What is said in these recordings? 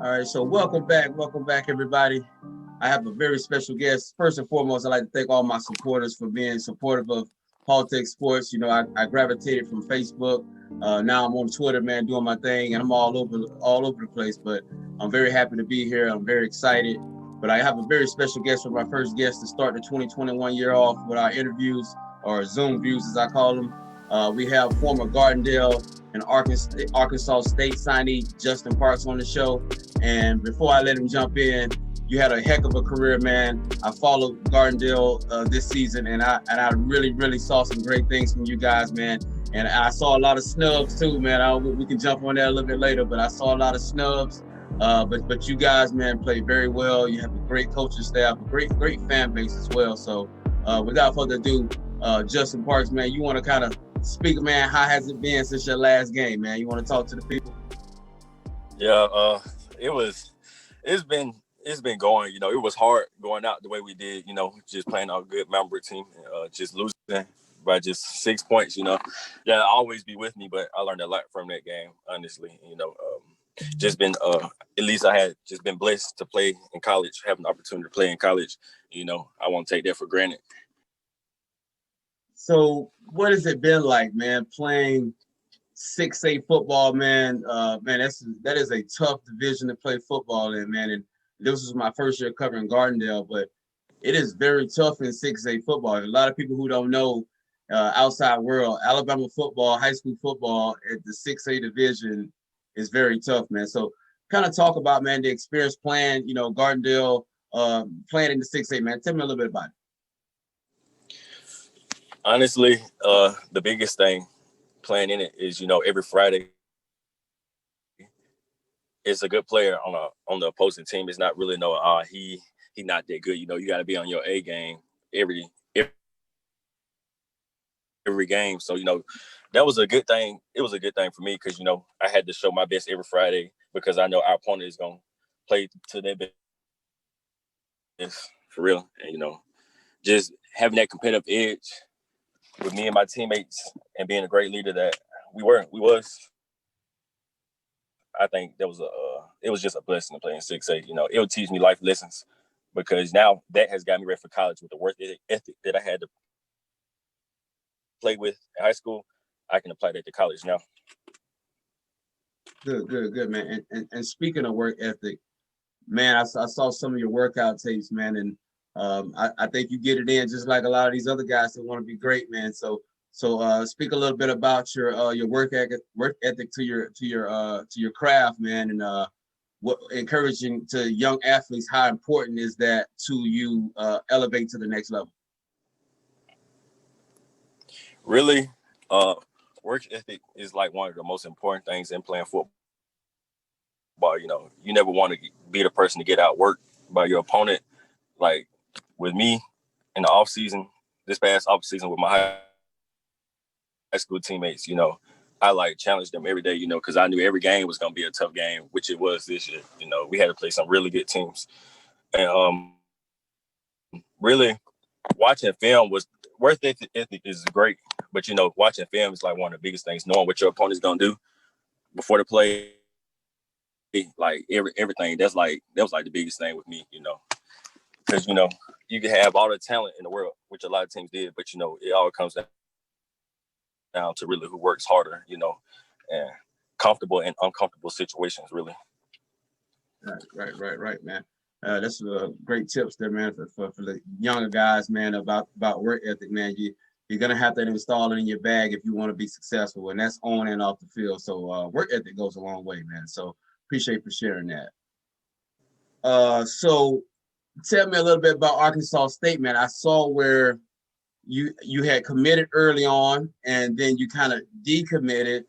All right, so welcome back, everybody. I have a very special guest. First and foremost, I'd like to thank all my supporters for being supportive of Politics Sports. You know, I gravitated from Facebook. Now I'm on Twitter, man, doing my thing, and I'm all over the place. But I'm very happy to be here. I'm very excited. But I have a very special guest for my first guest to start the 2021 year off with our interviews, or Zoom views as I call them. We have former Gardendale and Arkansas State signee Justin Parks on the show. And before I let him jump in, you had a heck of a career, man. I followed Gardendale this season, and I really saw some great things from you guys, man. And I saw a lot of snubs too, man. We can jump on that a little bit later, but I saw a lot of snubs. But you guys, man, played very well. You have a great coaching staff, a great fan base as well. So without further ado, Justin Parks, man, you want to kind of speak, man? How has it been since your last game, man? You want to talk to the people? Yeah, it's been going. You know, it was hard going out the way we did. You know, just playing our good member team, just losing by just 6 points. You know, that'll always be with me. But I learned a lot from that game, honestly. You know, just been at least I had just been blessed to play in college, have an opportunity to play in college. You know, I won't take that for granted. So what has it been like, man, playing 6A football, man? That is a tough division to play football in, man. And this was my first year covering Gardendale, but it is very tough in 6A football. A lot of people who don't know outside world, Alabama football, high school football at the 6A division is very tough, man. So kind of talk about, man, the experience playing, you know, Gardendale, playing in the 6A, man. Tell me a little bit about it. Honestly, the biggest thing playing in it is, you know, every Friday it's a good player on the opposing team. It's not really he not that good. You know, you got to be on your A game every game. So, you know, that was a good thing. It was a good thing for me because, you know, I had to show my best every Friday because I know our opponent is going to play to their best for real. And, you know, just having that competitive edge with me and my teammates and being a great leader that we was, I think it was just a blessing to play in 6A. You know, it would teach me life lessons because now that has got me ready for college with the work ethic that I had to play with in high school. I can apply that to college now. Good, man. And speaking of work ethic, man, I saw some of your workout tapes, man, and I think you get it in just like a lot of these other guys that want to be great, man. So speak a little bit about your work ethic to your craft, man, and what encouraging to young athletes. How important is that to you elevate to the next level? Really, work ethic is like one of the most important things in playing football. You know, you never want to be the person to get outworked by your opponent. Like with me in the off season, this past off season with my high school teammates, you know, I like challenged them every day, you know, because I knew every game was going to be a tough game, which it was this year. You know, we had to play some really good teams. And really watching film was worth ethic is great. But, you know, watching film is like one of the biggest things, knowing what your opponent's going to do before the play. Like everything, that was like the biggest thing with me, you know, because, you know, you can have all the talent in the world, which a lot of teams did, but, you know, it all comes down to really who works harder, you know, and comfortable and uncomfortable situations, really. Right, man. That's great tips there, man, for the younger guys, man, about work ethic, man. You're gonna have to install it in your bag if you want to be successful, and that's on and off the field. So work ethic goes a long way, man. So appreciate you for sharing that. So tell me a little bit about Arkansas State, man. I saw where you had committed early on, and then you kind of decommitted,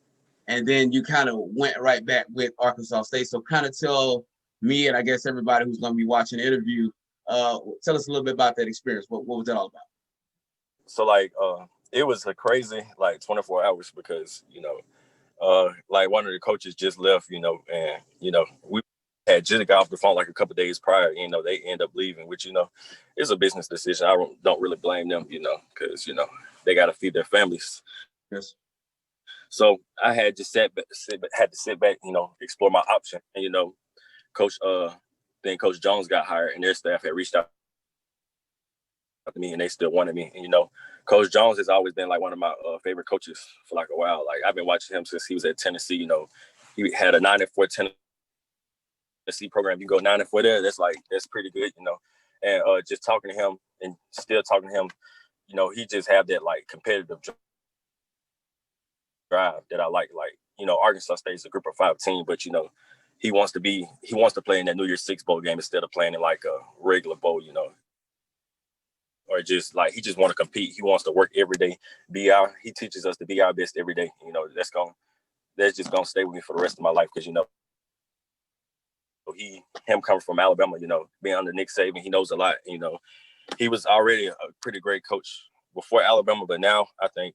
and then you kind of went right back with Arkansas State. So kind of tell me, and I guess everybody who's going to be watching the interview, tell us a little bit about that experience. What was that all about? So like it was a crazy like 24 hours because, you know, like one of the coaches just left, you know, and, you know, we had just got off the phone like a couple of days prior, you know, they end up leaving, which, you know, is a business decision. I don't really blame them, you know, because, you know, they got to feed their families. Yes. So I had just had to sit back, you know, explore my option. And, you know, Coach Jones got hired, and their staff had reached out to me, and they still wanted me. And Coach Jones has always been like one of my favorite coaches for like a while. Like I've been watching him since he was at Tennessee. He had a 9-4 Tennessee program. You go 9-4 there, that's pretty good. And just talking to him and still talking to him, he just have that like competitive drive that I like. Like, Arkansas State is a group of 5 team, but he wants to play in that New Year's Six bowl game instead of playing in like a regular bowl, or just like he just want to compete. He wants to work every day, he teaches us to be our best every day. That's just gonna stay with me for the rest of my life, because him coming from Alabama, being under Nick Saban, he knows a lot. He was already a pretty great coach before Alabama, but now I think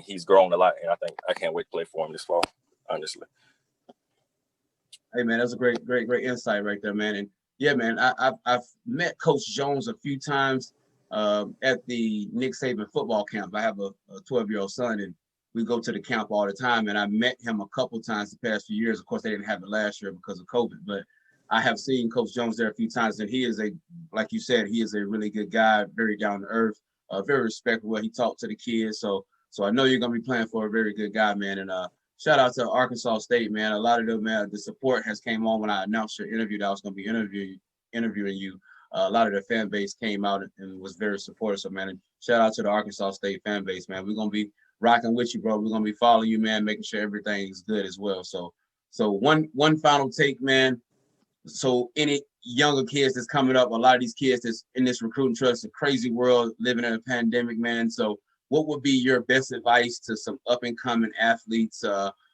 he's grown a lot, and I can't wait to play for him this fall, honestly. Hey man, that's a great insight right there, man. And yeah, man, I've met Coach Jones a few times at the Nick Saban football camp. I have a 12-year-old son, and we go to the camp all the time. And I met him a couple times the past few years. Of course, they didn't have it last year because of COVID, but I have seen Coach Jones there a few times, and he is like you said, he is a really good guy, very down to earth, very respectful. He talked to the kids, so I know you're gonna be playing for a very good guy, man. And shout out to Arkansas State, man. A lot of them, man, the support has came on when I announced your interview that I was gonna be interviewing you. A lot of the fan base came out and was very supportive. So, man, shout out to the Arkansas State fan base, man. We're gonna be rocking with you, bro. We're gonna be following you, man, making sure everything's good as well. So one final take, man. So any younger kids that's coming up, a lot of these kids that's in this recruiting trust, a crazy world, living in a pandemic, man. So what would be your best advice to some up and coming athletes?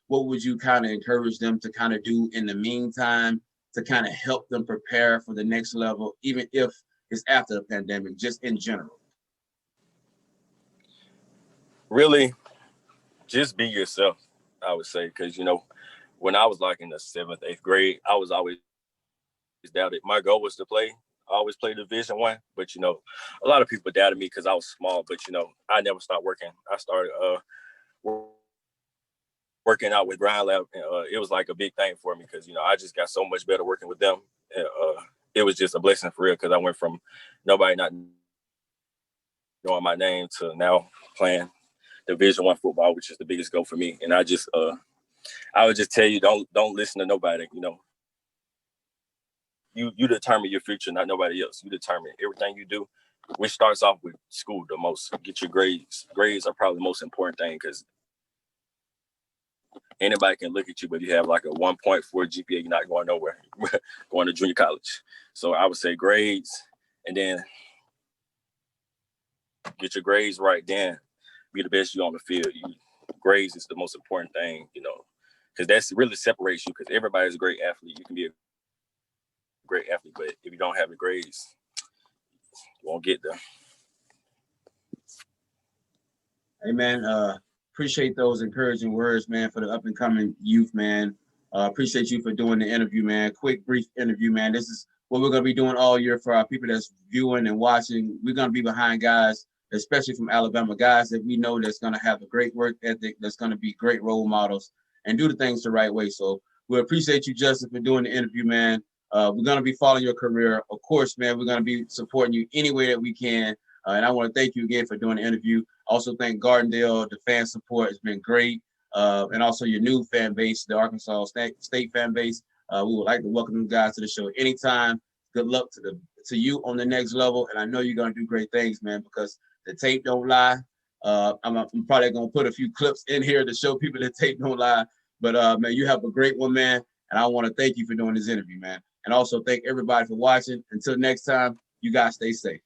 What would you kind of encourage them to kind of do in the meantime to kind of help them prepare for the next level, even if it's after the pandemic, just in general? Really, just be yourself, I would say, because, when I was like in the 7th, 8th grade, I was always doubted. My goal was to always play Division I, but, a lot of people doubted me because I was small, but, I never stopped working. I started working out with Gardendale, and it was like a big thing for me because, I just got so much better working with them. And, it was just a blessing for real, because I went from nobody not knowing my name to now playing Division I football, which is the biggest goal for me. And I would just tell you, don't listen to nobody. You determine your future, not nobody else. You determine everything you do, which starts off with school the most. Get your grades. Grades are probably the most important thing, because anybody can look at you, but you have like a 1.4 GPA, you're not going nowhere, going to junior college. So I would say grades, and then get your grades right, then be the best you on the field. Grades is the most important thing, because that's really separates you, because everybody's a great athlete. You can be a great athlete, but if you don't have the grades, you won't get there. Hey man, appreciate those encouraging words, man, for the up and coming youth, man. Appreciate you for doing the interview, man. Quick, brief interview, man. This is what we're gonna be doing all year for our people that's viewing and watching. We're gonna be behind guys, especially from Alabama, guys that we know that's gonna have a great work ethic, that's gonna be great role models and do the things the right way. So we appreciate you, Justin, for doing the interview, man. We're going to be following your career. Of course, man, we're going to be supporting you any way that we can. And I want to thank you again for doing the interview. Also thank Gardendale. The fan support has been great. And also your new fan base, the Arkansas State fan base. We would like to welcome you guys to the show anytime. Good luck to you on the next level. And I know you're going to do great things, man, because the tape don't lie. I'm probably going to put a few clips in here to show people the tape don't lie. But, man, you have a great one, man. And I want to thank you for doing this interview, man. And also thank everybody for watching. Until next time, you guys stay safe.